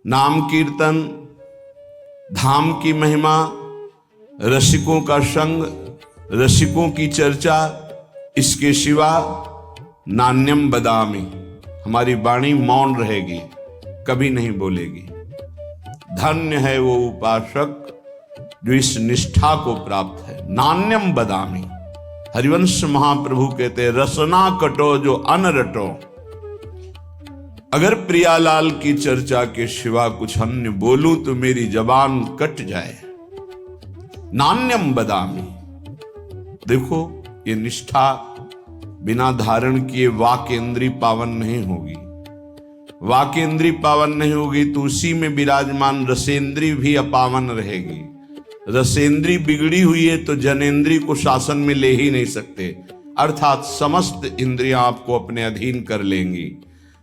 नाम कीर्तन, धाम की महिमा, रसिकों का संग, रसिकों की चर्चा, इसके सिवा नान्यम बदामी, हमारी वाणी मौन रहेगी, कभी नहीं बोलेगी। धन्य है वो उपासक जो इस निष्ठा को प्राप्त है। नान्यम बदामी, हरिवंश महाप्रभु कहते हैं, रसना कटो जो अनरटो। अगर प्रियालाल की चर्चा के सिवा कुछ अन्य बोलूं तो मेरी जबान कट जाए। नान्यम बदामी, देखो ये निष्ठा बिना धारण किए वाक्येंद्री पावन नहीं होगी। वाक्येंद्री पावन नहीं होगी तो उसी में विराजमान रसेंद्री भी अपावन रहेगी। रसेंद्री बिगड़ी हुई है तो जनेंद्री को शासन में ले ही नहीं सकते, अर्थात समस्त इंद्रियां आपको अपने अधीन कर लेंगी।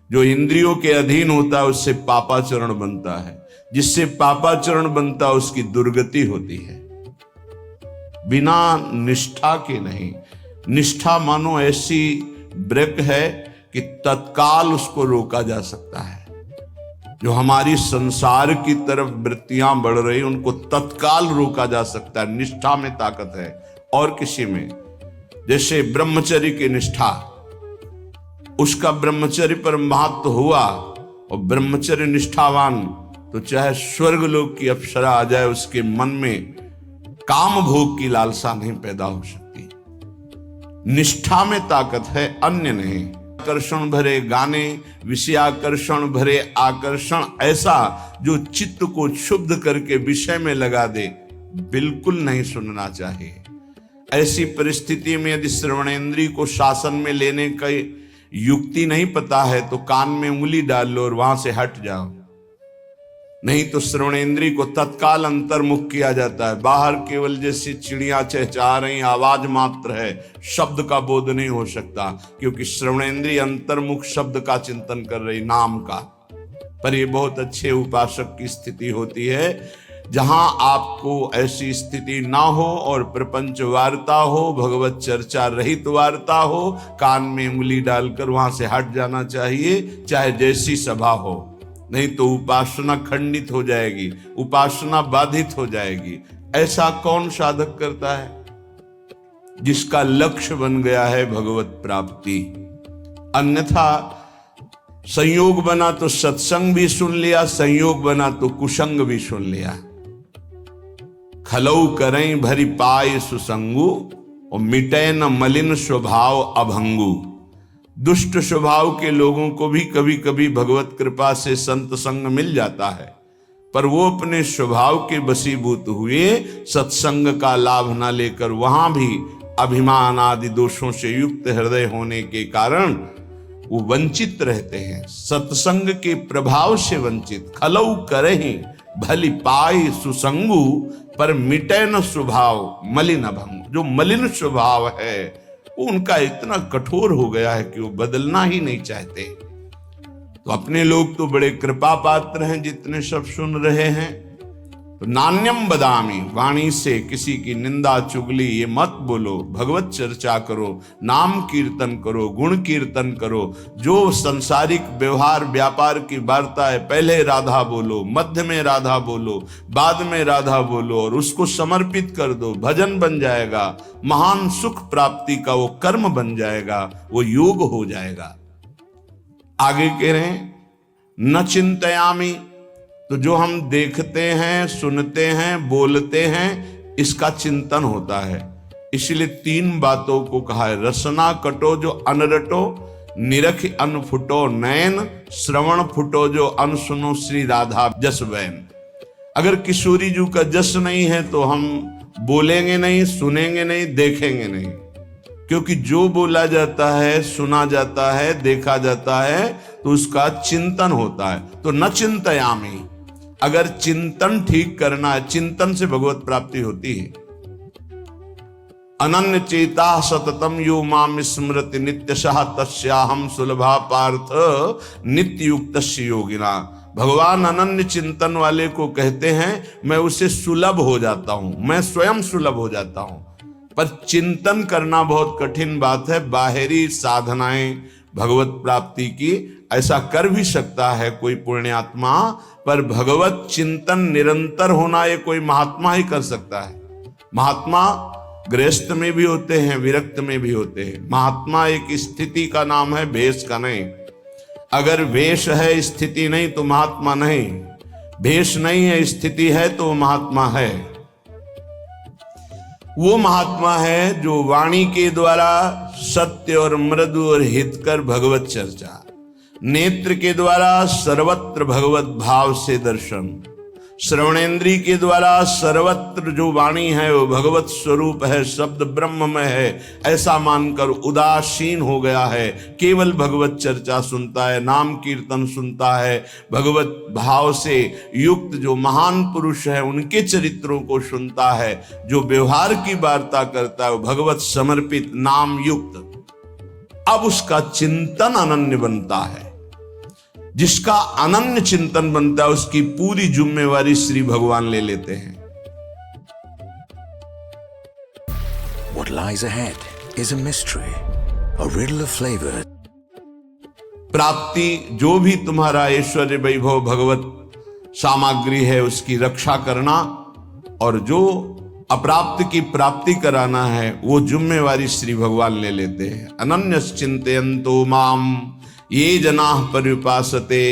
जो इंद्रियों के अधीन होता है उससे पापाचरण बनता है, जिससे पापाचरण बनता है उसकी दुर्गति होती है। बिना निष्ठा के नहीं। निष्ठा मानो ऐसी ब्रेक है कि तत्काल उसको रोका जा सकता है। जो हमारी संसार की तरफ वृत्तियां बढ़ रही उनको तत्काल रोका जा सकता है। निष्ठा में ताकत है और किसी में। जैसे ब्रह्मचर्य की निष्ठा, उसका ब्रह्मचर्य पर महत्व हुआ और ब्रह्मचर्य निष्ठावान तो चाहे स्वर्गलोक की अप्सरा आ जाए उसके मन में काम भोग की लालसा नहीं पैदा हो सकती। निष्ठा में ताकत है, अन्य नहीं। आकर्षण भरे गाने, विषयाकर्षण भरे आकर्षण, ऐसा जो चित्त को क्षुब्ध करके विषय में लगा दे, बिल्कुल नहीं सुनना चाहिए। ऐसी परिस्थिति में यदि श्रवणेंद्री को शासन में लेने का युक्ति नहीं पता है तो कान में उंगली डाल लो और वहां से हट जाओ, नहीं तो श्रवणेंद्री को तत्काल अंतर्मुख किया जाता है। बाहर केवल जैसी चिड़िया चहचहा रही आवाज मात्र है, शब्द का बोध नहीं हो सकता, क्योंकि श्रवणेंद्री अंतर्मुख शब्द का चिंतन कर रही, नाम का। पर ये बहुत अच्छे उपासक की स्थिति होती है जहां आपको ऐसी स्थिति ना हो और प्रपंच वार्ता हो, भगवत चर्चा रहित वार्ता हो, कान में उंगली डालकर वहां से हट जाना चाहिए, चाहे जैसी सभा हो। नहीं तो उपासना खंडित हो जाएगी, उपासना बाधित हो जाएगी। ऐसा कौन साधक करता है? जिसका लक्ष्य बन गया है भगवत प्राप्ति। अन्यथा संयोग बना तो सत्संग भी सुन लिया, संयोग बना तो कुसंग भी सुन लिया। खलऊ करें भरी पाए सुसंगु और मिटे न मलिन स्वभाव अभंगु। दुष्ट स्वभाव के लोगों को भी कभी कभी भगवत कृपा से संत संग मिल जाता है, पर वो अपने स्वभाव के वशीभूत हुए सत्संग का लाभ न लेकर वहां भी अभिमान आदि दोषों से युक्त हृदय होने के कारण वो वंचित रहते हैं, सत्संग के प्रभाव से वंचित। खलऊ करहि भली पाई सुसंगु पर मिटे न स्वभाव मलिन अभंग। जो मलिन स्वभाव है वो उनका इतना कठोर हो गया है कि वो बदलना ही नहीं चाहते। तो अपने लोग तो बड़े कृपा पात्र हैं जितने सब सुन रहे हैं। तो नान्यम बदामी, वाणी से किसी की निंदा चुगली ये मत बोलो, भगवत चर्चा करो, नाम कीर्तन करो, गुण कीर्तन करो। जो संसारिक व्यवहार व्यापार की वार्ता है, पहले राधा बोलो, मध्य में राधा बोलो, बाद में राधा बोलो और उसको समर्पित कर दो, भजन बन जाएगा, महान सुख प्राप्ति का वो कर्म बन जाएगा, वो योग हो जाएगा। आगे कह रहे हैं न चिंतयामी, तो जो हम देखते हैं, सुनते हैं, बोलते हैं, इसका चिंतन होता है। इसलिए 3 बातों को कहा है। रसना कटो जो अनरटो, निरख अन फुटो नैन, श्रवण फुटो जो अन सुनो श्री राधा जस बैन। अगर किशोरी जी का जस नहीं है तो हम बोलेंगे नहीं, सुनेंगे नहीं, देखेंगे नहीं, क्योंकि जो बोला जाता है, सुना जाता है, देखा जाता है तो उसका चिंतन होता है। तो न चिंतयामी, अगर चिंतन ठीक करना है, चिंतन से भगवत प्राप्ति होती है। अनन्य चेता सततम यो माम स्मृति नित्यशः तस्याहम सुलभा पार्थ नित्य युक्तस्य योगिना। भगवान अनन्य चिंतन वाले को कहते हैं मैं उसे सुलभ हो जाता हूं, मैं स्वयं सुलभ हो जाता हूं। पर चिंतन करना बहुत कठिन बात है। बाहरी साधनाएं भगवत प्राप्ति की ऐसा कर भी सकता है कोई पुण्यात्मा, पर भगवत चिंतन निरंतर होना ये कोई महात्मा ही कर सकता है। महात्मा गृहस्थ में भी होते हैं, विरक्त में भी होते हैं। महात्मा एक स्थिति का नाम है, भेष का नहीं। अगर वेश है स्थिति नहीं तो महात्मा नहीं, भेष नहीं है स्थिति है तो महात्मा है। वो महात्मा है जो वाणी के द्वारा सत्य और मृदु और हितकर भगवत चर्चा, नेत्र के द्वारा सर्वत्र भगवत भाव से दर्शन, श्रवणेन्द्रिय के द्वारा सर्वत्र जो वाणी है वो भगवत स्वरूप है, शब्द ब्रह्म में है, ऐसा मानकर उदासीन हो गया है, केवल भगवत चर्चा सुनता है, नाम कीर्तन सुनता है, भगवत भाव से युक्त जो महान पुरुष है उनके चरित्रों को सुनता है, जो व्यवहार की वार्ता करता है वो भगवत समर्पित नाम युक्त। अब उसका चिंतन अनन्य बनता है। जिसका अनन्य चिंतन बनता है उसकी पूरी जिम्मेवारी श्री भगवान ले लेते हैं। What lies ahead is a mystery, a riddle of flavor. प्राप्ति जो भी तुम्हारा ऐश्वर्य वैभव भगवत सामग्री है उसकी रक्षा करना, और जो अप्राप्त की प्राप्ति कराना है वो जिम्मेवारी श्री भगवान ले लेते हैं। अनन्यस चिंतयन्तो माम ये जनाः पर्युपासते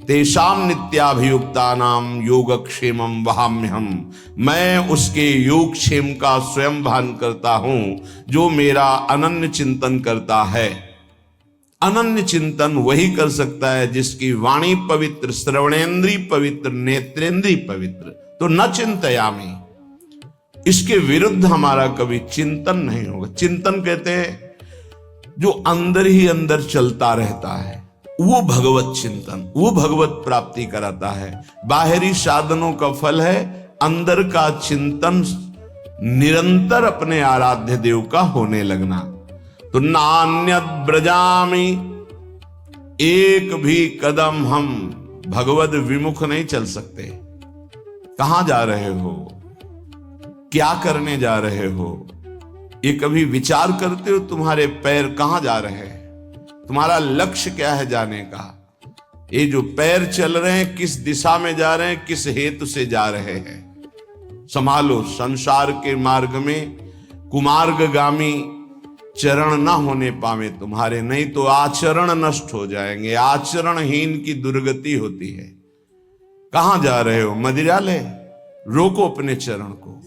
तेषां नित्याभियुक्तानां योगक्षेमं वहाम्यहम्। मैं उसके योगक्षेम का स्वयं भान करता हूं जो मेरा अनन्य चिंतन करता है। अनन्य चिंतन वही कर सकता है जिसकी वाणी पवित्र, श्रवणेन्द्रिय पवित्र, नेत्रेंद्रिय पवित्र। तो न चिंतयामि, इसके विरुद्ध हमारा कभी चिंतन नहीं होगा। चिंतन कहते हैं जो अंदर ही अंदर चलता रहता है, वो भगवत चिंतन, वो भगवत प्राप्ति कराता है। बाहरी साधनों का फल है अंदर का चिंतन, निरंतर अपने आराध्य देव का होने लगना। तो नान्यत ब्रजामि, एक भी कदम हम भगवद विमुख नहीं चल सकते। कहां जा रहे हो, क्या करने जा रहे हो, ये कभी विचार करते हो? तुम्हारे पैर कहां जा रहे हैं, तुम्हारा लक्ष्य क्या है जाने का? ये जो पैर चल रहे हैं किस दिशा में जा रहे हैं, किस हेतु से जा रहे हैं? संभालो। संसार के मार्ग में कुमार्गगामी चरण ना होने पावे तुम्हारे, नहीं तो आचरण नष्ट हो जाएंगे। आचरणहीन की दुर्गति होती है। कहां जा रहे हो? मदिरालय? रोको अपने चरण को।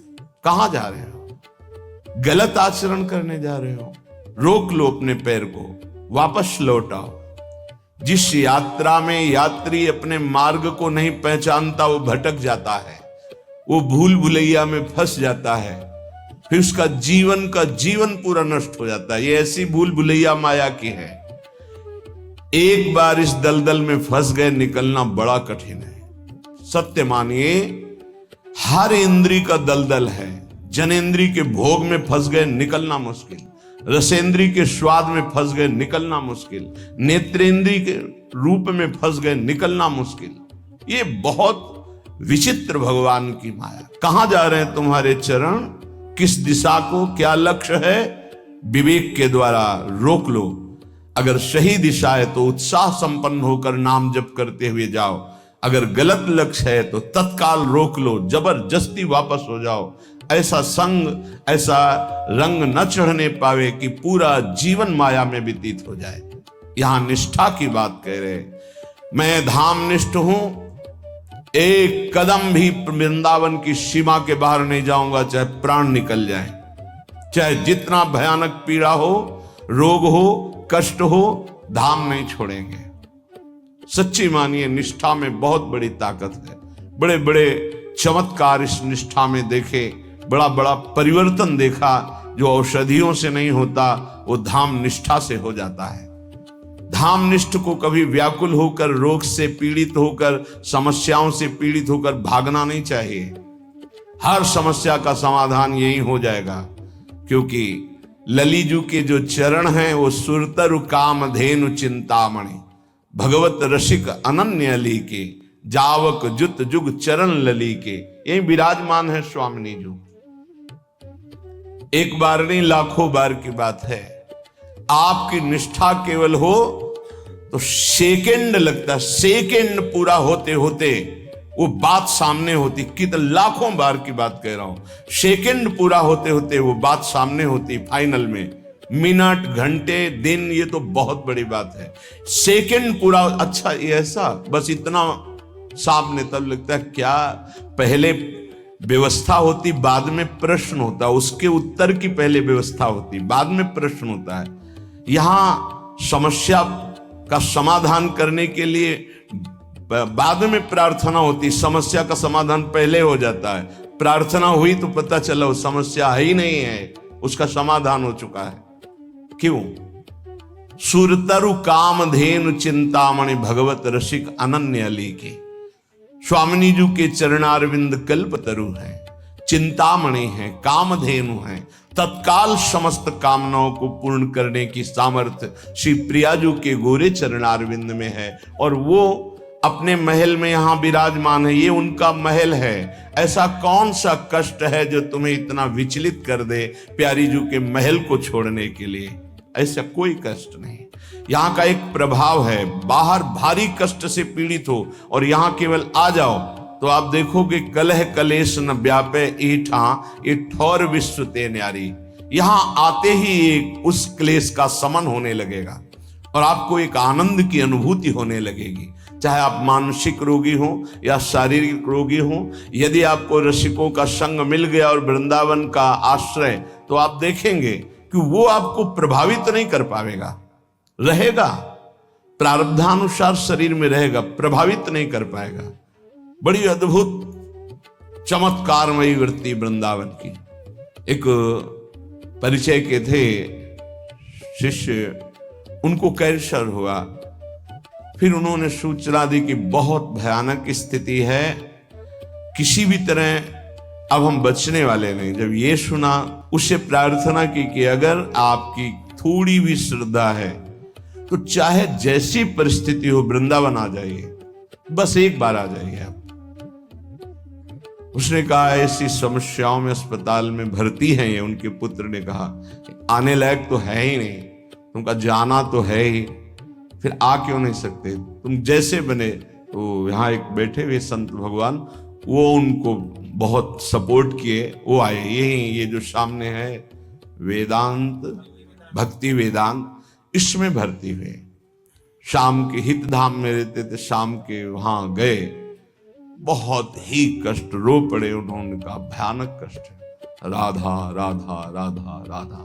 कहां जा रहे हो? गलत आचरण करने जा रहे हो? रोक लो अपने पैर को, वापस लौट आओ। जिस यात्रा में यात्री अपने मार्ग को नहीं पहचानता वो भटक जाता है, वो भूल भुलैया में फंस जाता है, फिर उसका जीवन पूरा नष्ट हो जाता है। ये ऐसी भूल भुलैया माया की है। एक बार इस दलदल में फंस गए, निकलना बड़ा कठिन है। सत्य मानिए, हर इंद्री का दलदल है। जनेन्द्रीय के भोग में फंस गए, निकलना मुश्किल। रसेंद्रीय के स्वाद में फंस गए, निकलना मुश्किल। नेत्रेंद्रीय के रूप में फंस गए, निकलना मुश्किल। ये बहुत विचित्र भगवान की माया। कहां जा रहे हैं तुम्हारे चरण, किस दिशा को, क्या लक्ष्य है? विवेक के द्वारा रोक लो। अगर सही दिशा है तो उत्साह संपन्न होकर नाम जप करते हुए जाओ। अगर गलत लक्ष्य है तो तत्काल रोक लो, जबरदस्ती वापस हो जाओ। ऐसा संग, ऐसा रंग न चढ़ने पावे कि पूरा जीवन माया में व्यतीत हो जाए। यहां निष्ठा की बात कह रहे। मैं धाम निष्ठ हूं, एक कदम भी वृंदावन की सीमा के बाहर नहीं जाऊंगा, चाहे प्राण निकल जाए, चाहे जितना भयानक पीड़ा हो, रोग हो, कष्ट हो, धाम नहीं छोड़ेंगे। सच्ची मानिए, निष्ठा में बहुत बड़ी ताकत है। बड़े बड़े चमत्कार इस निष्ठा में देखे, बड़ा बड़ा परिवर्तन देखा। जो औषधियों से नहीं होता वो धाम निष्ठा से हो जाता है। धाम निष्ठ को कभी व्याकुल होकर, रोग से पीड़ित होकर, समस्याओं से पीड़ित होकर भागना नहीं चाहिए। हर समस्या का समाधान यही हो जाएगा, क्योंकि ललीजू के जो चरण हैं वो सुरतरु काम धेनु चिंतामणि, भगवत रसिक अनन्य अली के, जावक जुत जुग चरण लली के, यही विराजमान है स्वामिनी जी। एक बार नहीं, लाखों बार की बात है। आपकी निष्ठा केवल हो तो सेकंड लगता है, सेकंड पूरा होते होते वो बात सामने होती। कितने लाखों बार की बात कह रहा हूं, सेकंड पूरा होते होते वो बात सामने होती। फाइनल में मिनट, घंटे, दिन, ये तो बहुत बड़ी बात है। सेकंड पूरा, अच्छा ये ऐसा, बस इतना सामने। तब लगता है क्या पहले व्यवस्था होती, बाद में प्रश्न होता, उसके उत्तर की पहले व्यवस्था होती, बाद में प्रश्न होता है। यहां समस्या का समाधान करने के लिए बाद में प्रार्थना होती, समस्या का समाधान पहले हो जाता है। प्रार्थना हुई तो पता चला वो समस्या ही नहीं है, उसका समाधान हो चुका है। क्यों? सुरतरु कामधेनु चिंतामणि भगवत रसिक अनन्य अली के स्वामिनी जी के चरणारविंद कल्पतरु है, चिंतामणि है, कामधेनु है। तत्काल समस्त कामनाओं को पूर्ण करने की सामर्थ्य श्री प्रियाजू के गोरे चरणारविंद में है। और वो अपने महल में यहां विराजमान है, ये उनका महल है। ऐसा कौन सा कष्ट है जो तुम्हें इतना विचलित कर दे प्यारी जू के महल को छोड़ने के लिए? ऐसा कोई कष्ट नहीं। यहां का एक प्रभाव है, बाहर भारी कष्ट से पीड़ित हो और यहां केवल आ जाओ तो आप देखोगे कलह कलेश न व्यापे ईठा ये ठौर विश्व ते न्यारी। यहां आते ही एक उस क्लेश का समन होने लगेगा और आपको एक आनंद की अनुभूति होने लगेगी। चाहे आप मानसिक रोगी हो या शारीरिक रोगी हो, यदि आपको रसिकों का संग मिल गया और वृंदावन का आश्रय, तो आप देखेंगे कि वो आपको प्रभावित नहीं कर पाएगा। रहेगा, प्रारब्धानुसार शरीर में रहेगा, प्रभावित नहीं कर पाएगा। बड़ी अद्भुत चमत्कारमयी वृत्ति वृंदावन की। एक परिचय के थे शिष्य, उनको कैंसर हुआ। फिर उन्होंने सूचना दी कि बहुत भयानक स्थिति है, किसी भी तरह अब हम बचने वाले नहीं। जब ये सुना, उससे प्रार्थना की कि अगर आपकी थोड़ी भी श्रद्धा है तो चाहे जैसी परिस्थिति हो वृंदावन आ जाइए, बस एक बार आ जाइए आप। उसने कहा ऐसी समस्याओं में अस्पताल में भर्ती हैं ये। उनके पुत्र ने कहा आने लायक तो है ही नहीं, तुमका जाना तो है ही, फिर आ क्यों नहीं सकते? तुम जैसे बने। तो यहाँ एक बैठे हुए संत भगवान, वो उनको बहुत सपोर्ट किए, वो आए। ये जो सामने है वेदांत, भक्ति वेदांत, इसमें भर्ती हुए। शाम के हितधाम में रहते थे, शाम के वहां गए, बहुत ही कष्ट, रो पड़े। उन्होंने कहा भयानक कष्ट है, राधा राधा राधा राधा।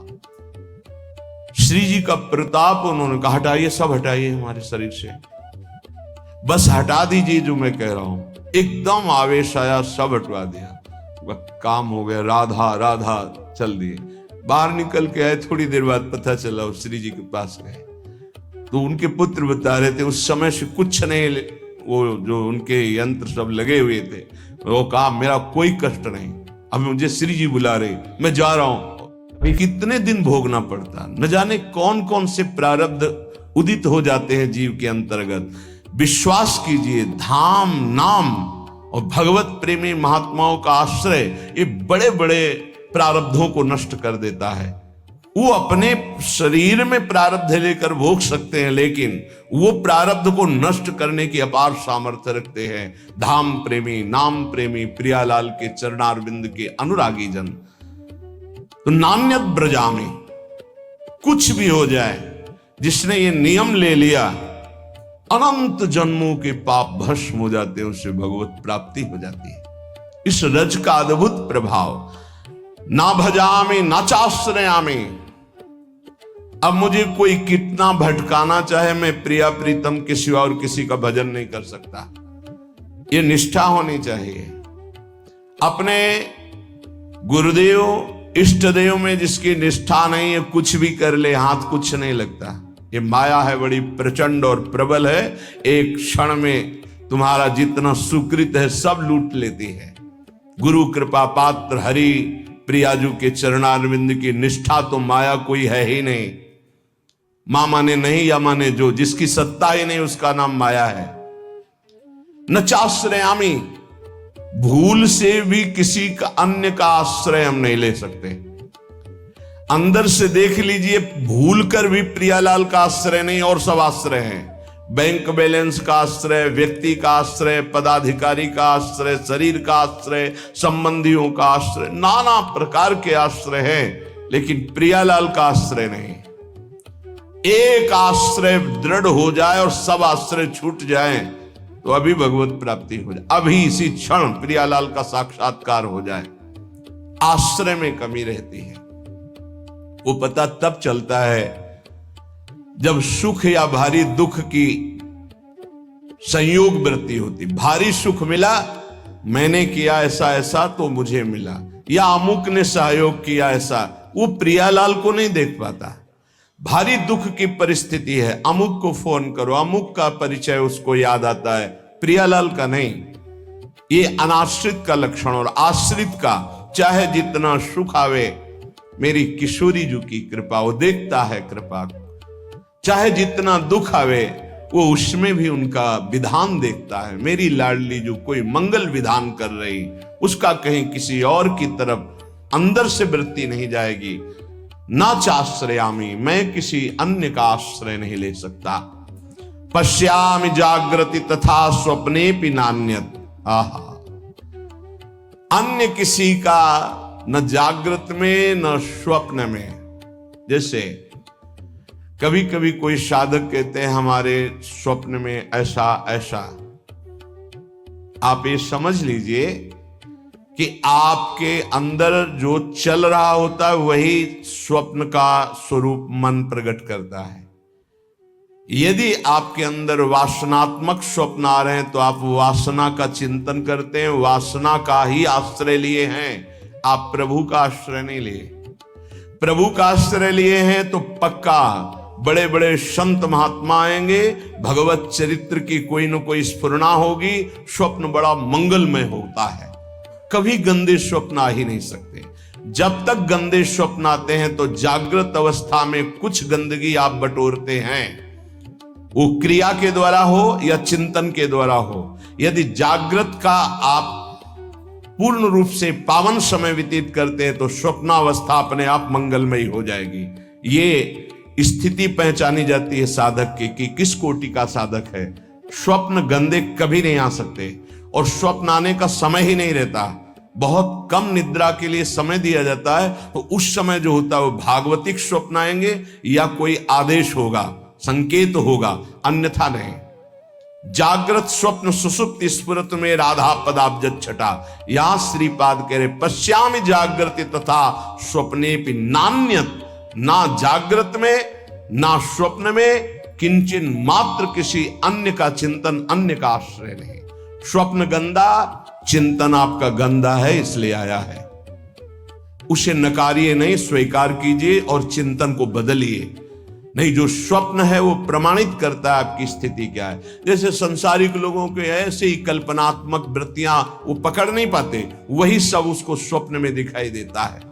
श्री जी का प्रताप, उन्होंने कहा हटाइए, सब हटाइए हमारे शरीर से, बस हटा दीजिए जो मैं कह रहा हूं। एकदम आवेश आया, सब हटवा दिया, काम हो गया। राधा राधा चल दिए। बाहर निकल के आए, थोड़ी देर बाद पता चला वो श्री जी के पास गए। तो उनके पुत्र बता रहे थे उस समय से कुछ नहीं, वो जो उनके यंत्र सब लगे हुए थे, वो कहा मेरा कोई कष्ट नहीं, अब मुझे श्री जी बुला रहे, मैं जा रहा हूं। कितने दिन भोगना पड़ता, न जाने कौन कौन से प्रारब्ध उदित हो जाते हैं जीव के अंतर्गत। विश्वास कीजिए, धाम नाम और भगवत प्रेमी महात्माओं का आश्रय ये बड़े बड़े प्रारब्धों को नष्ट कर देता है। वो अपने शरीर में प्रारब्ध लेकर भोग सकते हैं, लेकिन वो प्रारब्ध को नष्ट करने की अपार सामर्थ्य रखते हैं धाम प्रेमी, नाम प्रेमी, प्रियालाल के चरणारविंद के अनुरागी जन। तो नान्यत ब्रजामि, कुछ भी हो जाए, जिसने ये नियम ले लिया, अनंत जन्मों के पाप भस्म हो जाते हैं, उससे भगवत प्राप्ति हो जाती है। इस रज का अद्भुत प्रभाव। ना भजामि ना चाश्रयामि, अब मुझे कोई कितना भटकाना चाहे, मैं प्रिया प्रीतम के सिवा और किसी का भजन नहीं कर सकता। ये निष्ठा होनी चाहिए। अपने गुरुदेव इष्ट देव में जिसकी निष्ठा नहीं है, कुछ भी कर ले, हाथ कुछ नहीं लगता। ये माया है, बड़ी प्रचंड और प्रबल है, एक क्षण में तुम्हारा जितना सुकृत है सब लूट लेती है। गुरु कृपा पात्र हरि प्रियाजू के चरणारविंद की निष्ठा तो माया कोई है ही नहीं। मां माने नहीं या माने जो, जिसकी सत्ता ही नहीं उसका नाम माया है। न चाश्रयामी, भूल से भी किसी का अन्य का आश्रय हम नहीं ले सकते। अंदर से देख लीजिए, भूल कर भी प्रियालाल का आश्रय नहीं और सब आश्रय हैं। बैंक बैलेंस का आश्रय, व्यक्ति का आश्रय, पदाधिकारी का आश्रय, शरीर का आश्रय, संबंधियों का आश्रय, नाना प्रकार के आश्रय हैं, लेकिन प्रियालाल का आश्रय नहीं। एक आश्रय दृढ़ हो जाए और सब आश्रय छूट जाए तो अभी भगवत प्राप्ति हो जाए, अभी इसी क्षण प्रियालाल का साक्षात्कार हो जाए। आश्रय में कमी रहती है। वो पता तब चलता है जब सुख या भारी दुख की संयोग वृत्ति होती। भारी सुख मिला, मैंने किया ऐसा ऐसा तो मुझे मिला, या अमुक ने सहयोग किया ऐसा, वो प्रियालाल को नहीं देख पाता। भारी दुख की परिस्थिति है, अमुक को फोन करो, अमुक का परिचय उसको याद आता है, प्रियालाल का नहीं। ये अनाश्रित का लक्षण। और आश्रित का चाहे जितना सुख आवे, मेरी किशोरी जी की कृपा, वो देखता है कृपा। चाहे जितना दुख आवे, वो उसमें भी उनका विधान देखता है। मेरी लाडली जो कोई मंगल विधान कर रही, उसका कहीं किसी और की तरफ अंदर से वृत्ति नहीं जाएगी। ना चाश्रयामी, मैं किसी अन्य का आश्रय नहीं ले सकता। पश्यामि जागृति तथा स्वप्नेपि नान्यत। आहा, अन्य किसी का न जागृत में न स्वप्न में। जैसे कभी कभी कोई साधक कहते हैं हमारे स्वप्न में ऐसा ऐसा, आप ये समझ लीजिए कि आपके अंदर जो चल रहा होता है वही स्वप्न का स्वरूप मन प्रकट करता है। यदि आपके अंदर वासनात्मक स्वप्न आ रहे हैं तो आप वासना का चिंतन करते हैं, वासना का ही आश्रय लिए हैं, आप प्रभु का आश्रय नहीं लिए। प्रभु का आश्रय लिए हैं तो पक्का बड़े बड़े संत महात्मा आएंगे, भगवत चरित्र की कोई न कोई स्फुरना होगी, स्वप्न बड़ा मंगलमय होता है। कभी गंदे स्वप्न आ ही नहीं सकते। जब तक गंदे स्वप्न आते हैं तो जागृत अवस्था में कुछ गंदगी आप बटोरते हैं, वो क्रिया के द्वारा हो या चिंतन के द्वारा हो। यदि जागृत का आप पूर्ण रूप से पावन समय व्यतीत करते हैं तो स्वप्नावस्था अपने आप मंगलमयी हो जाएगी। ये स्थिति पहचानी जाती है साधक की कि किस कोटि का साधक है। स्वप्न गंदे कभी नहीं आ सकते और स्वप्न आने का समय ही नहीं रहता। बहुत कम निद्रा के लिए समय दिया जाता है, तो उस समय जो होता है वो भागवतिक स्वप्न आएंगे या कोई आदेश होगा, संकेत होगा, अन्यथा नहीं। जागृत स्वप्न सुसुप्ति स्फुरत में राधा पदाब्ज छटा। यहां श्रीपाद कह रहे पश्यामि जागृति तथा स्वप्ने भी नान्यत। ना जागृत में ना स्वप्न में किंचन मात्र किसी अन्य का चिंतन, अन्य का आश्रय नहीं। स्वप्न गंदा, चिंतन आपका गंदा है इसलिए आया है। उसे नकारिए नहीं, स्वीकार कीजिए और चिंतन को बदलिए। नहीं, जो स्वप्न है वो प्रमाणित करता है आपकी स्थिति क्या है। जैसे संसारिक लोगों के ऐसे ही कल्पनात्मक वृत्तियां वो पकड़ नहीं पाते, वही सब उसको स्वप्न में दिखाई देता है।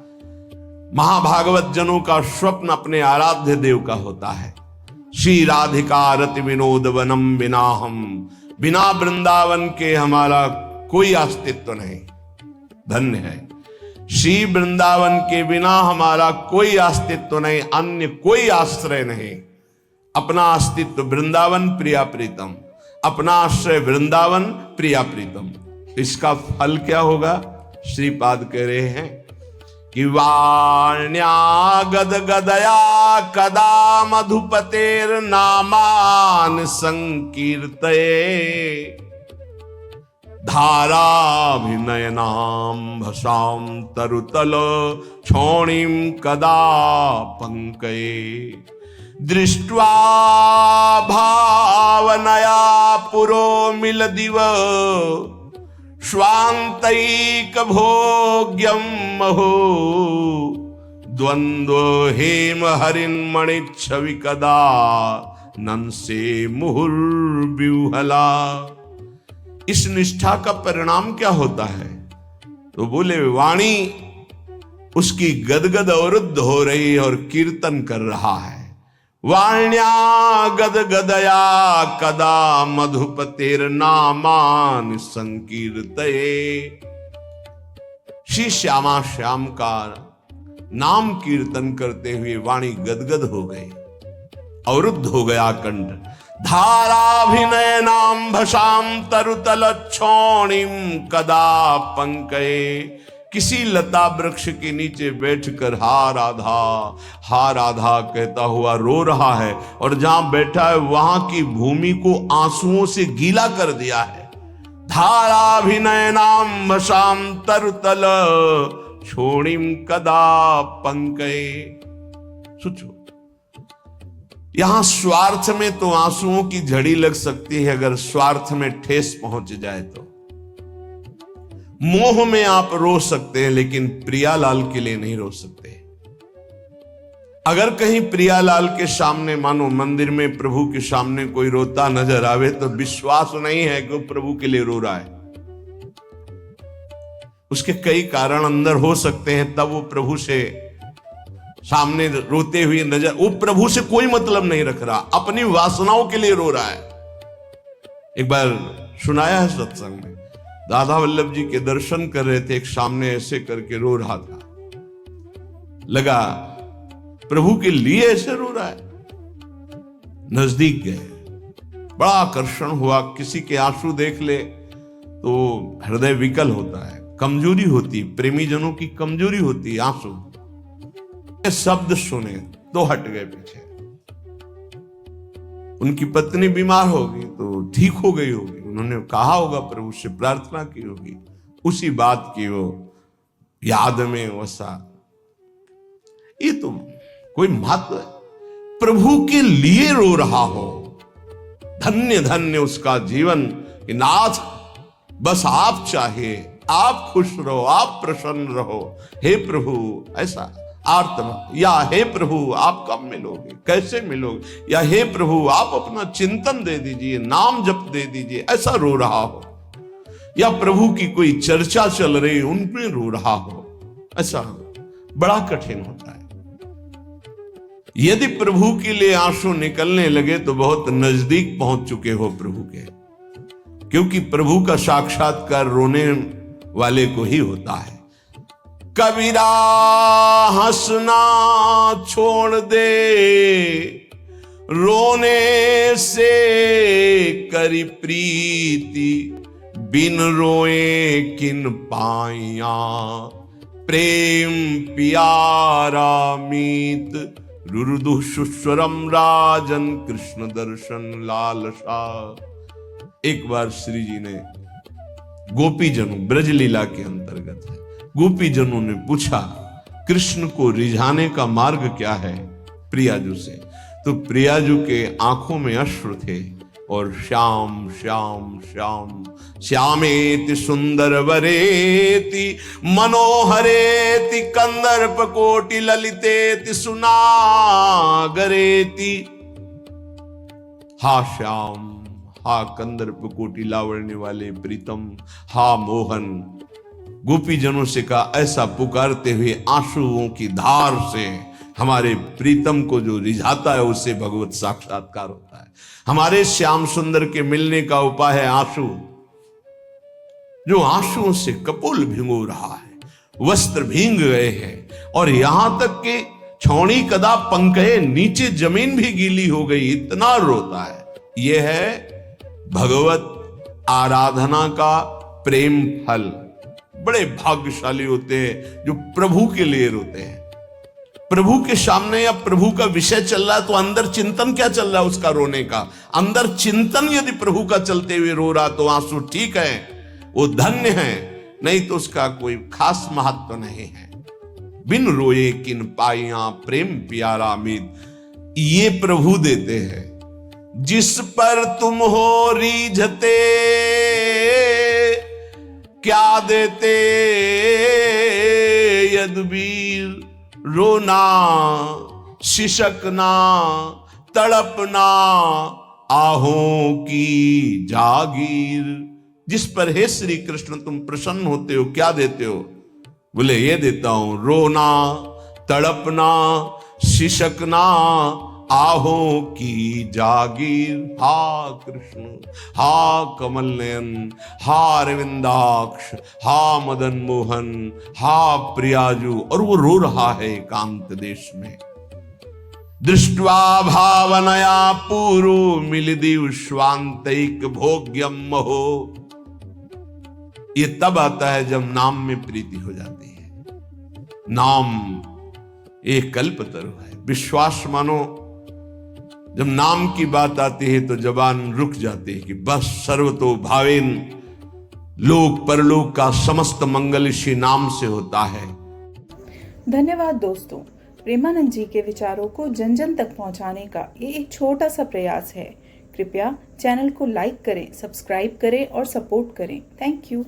महाभागवत जनों का स्वप्न अपने आराध्य देव का होता है। श्री राधिका रति विनोद वनम बिना हम, बिना वृंदावन के हमारा कोई अस्तित्व नहीं। धन्य है, श्री वृंदावन के बिना हमारा कोई अस्तित्व नहीं, अन्य कोई आश्रय नहीं। अपना अस्तित्व वृंदावन प्रिया प्रीतम, अपना आश्रय वृंदावन प्रिया प्रीतम। इसका फल क्या होगा? श्रीपाद कह रहे हैं कि वाण्या गद गदया कदा मधुपतेर नामान संकीर्तये धाराभिनयनां भसाम तरुतल क्षोणीम कदा पंकये दृष्ट्वा भावनया पुरो मिलदिव स्वान्तैक भोग्यम महो द्वंद्व हेम हरिन्मणिच्छवि कदा नंसे मुहुर्व्यूहला। इस निष्ठा का परिणाम क्या होता है? तो बोले वाणी उसकी गदगद अवरुद्ध हो रही और कीर्तन कर रहा है। वाण्या गद गदया कदा मधुपतेर नामान संकीर्तये। श्री श्यामा श्याम का नाम कीर्तन करते हुए वाणी गदगद हो गई, अवरुद्ध हो गया कंठ। धाराभिनयनां भसाम तरुतलक्षोणिम कदा पंकये। किसी लता वृक्ष के नीचे बैठकर हा राधा कहता हुआ रो रहा है, और जहां बैठा है वहां की भूमि को आंसुओं से गीला कर दिया है। धाराभिनयनां भसाम तरुतल छोड़िम कदा पंकये। सोचो, यहां स्वार्थ में तो आंसुओं की झड़ी लग सकती है, अगर स्वार्थ में ठेस पहुंच जाए तो। मोह में आप रो सकते हैं, लेकिन प्रियालाल के लिए नहीं रो सकते। अगर कहीं प्रियालाल के सामने, मानो मंदिर में प्रभु के सामने कोई रोता नजर आवे, तो विश्वास नहीं है कि वो प्रभु के लिए रो रहा है। उसके कई कारण अंदर हो सकते हैं, तब वो प्रभु से सामने रोते हुए नजर, वो प्रभु से कोई मतलब नहीं रख रहा, अपनी वासनाओं के लिए रो रहा है। एक बार सुनाया है सत्संग में, राधा वल्लभ जी के दर्शन कर रहे थे, एक सामने ऐसे करके रो रहा था, लगा प्रभु के लिए ऐसे रो रहा है। नजदीक गए, बड़ा आकर्षण हुआ। किसी के आंसू देख ले तो हृदय विकल होता है, कमजोरी होती, प्रेमी जनों की कमजोरी होती आंसू। शब्द सुने तो हट गए पीछे। उनकी पत्नी बीमार होगी तो ठीक हो गई होगी, उन्होंने कहा होगा, प्रभु से प्रार्थना की होगी, उसी बात की वो याद में वसा। ये तो कोई महत्व है, प्रभु के लिए रो रहा हो, धन्य धन्य उसका जीवन कि नाथ बस आप चाहिए, आप खुश रहो, आप प्रसन्न रहो, हे प्रभु ऐसा आर्तनाद, या हे प्रभु आप कब मिलोगे, कैसे मिलोगे, या हे प्रभु आप अपना चिंतन दे दीजिए, नाम जप दे दीजिए, ऐसा रो रहा हो। या प्रभु की कोई चर्चा चल रही, उनमें रो रहा हो, ऐसा बड़ा कठिन होता है। यदि प्रभु के लिए आंसू निकलने लगे तो बहुत नजदीक पहुंच चुके हो प्रभु के, क्योंकि प्रभु का साक्षात्कार रोने वाले को ही होता है। कबीरा हंसना छोड़ दे, रोने से करी प्रीति, बिन रोए किन पाइया, प्रेम प्यारा मीत, रुरुदु सुस्वरम राजन, कृष्ण दर्शन लालसा। एक बार श्री जी ने गोपी जनों, ब्रज लीला के अंतर्गत है, गोपी जनों ने पूछा कृष्ण को रिझाने का मार्ग क्या है प्रियाजू से, तो प्रियाजू के आंखों में अश्रु थे, और श्याम श्याम श्याम श्यामेति सुंदर वरेति, मनोहरेति कंदर्प कोटि ललितेति सुनागरेति। हा श्याम, हा कंदर्प कोटि लावण्य वाले प्रीतम, हा मोहन। गोपी जनों से कहा, ऐसा पुकारते हुए आंसुओं की धार से हमारे प्रीतम को जो रिझाता है उससे भगवत साक्षात्कार होता है। हमारे श्याम सुंदर के मिलने का उपाय है आंसू। जो आंसुओं से कपोल भिगो रहा है, वस्त्र भींग गए हैं, और यहां तक कि छौणी कदा पंकहे, नीचे जमीन भी गीली हो गई, इतना रोता है। यह है भगवत आराधना का प्रेम फल। बड़े भाग्यशाली होते हैं जो प्रभु के लिए रोते हैं। प्रभु के सामने या प्रभु का विषय चल रहा है तो अंदर चिंतन क्या चल रहा है उसका रोने का, अंदर चिंतन यदि प्रभु का चलते हुए रो रहा तो आंसू ठीक है, वो धन्य है, नहीं तो उसका कोई खास महत्व नहीं है। बिन रोए किन पाइया, प्रेम प्यारा मीत, ये प्रभु देते हैं। जिस पर तुम हो रीझते क्या देते यदुबीर, रोना शिशकना तड़पना आहों की जागीर। जिस पर हे श्री कृष्ण तुम प्रसन्न होते हो क्या देते हो, बोले ये देता हूं, रोना तड़पना शिशकना आहों की जागीर। हा कृष्ण, हा कमल नयन, हा अरविंदाक्ष, हा मदन मोहन, हा प्रियाजू। और वो रो रहा है एकांत देश में। दृष्ट्वा भावनया पूरो मिलिदिव स्वांतैक भोग्यम महो। ये तब आता है जब नाम में प्रीति हो जाती है। नाम एक कल्पतरु है। विश्वास मानो जब नाम की बात आती है तो जबान रुक जाती है कि बस सर्वतो भावेन, लोक परलोक का समस्त मंगल इसी नाम से होता है। धन्यवाद दोस्तों। प्रेमानंद जी के विचारों को जन जन तक पहुंचाने का ये एक छोटा सा प्रयास है। कृपया चैनल को लाइक करें, सब्सक्राइब करें और सपोर्ट करें। Thank you.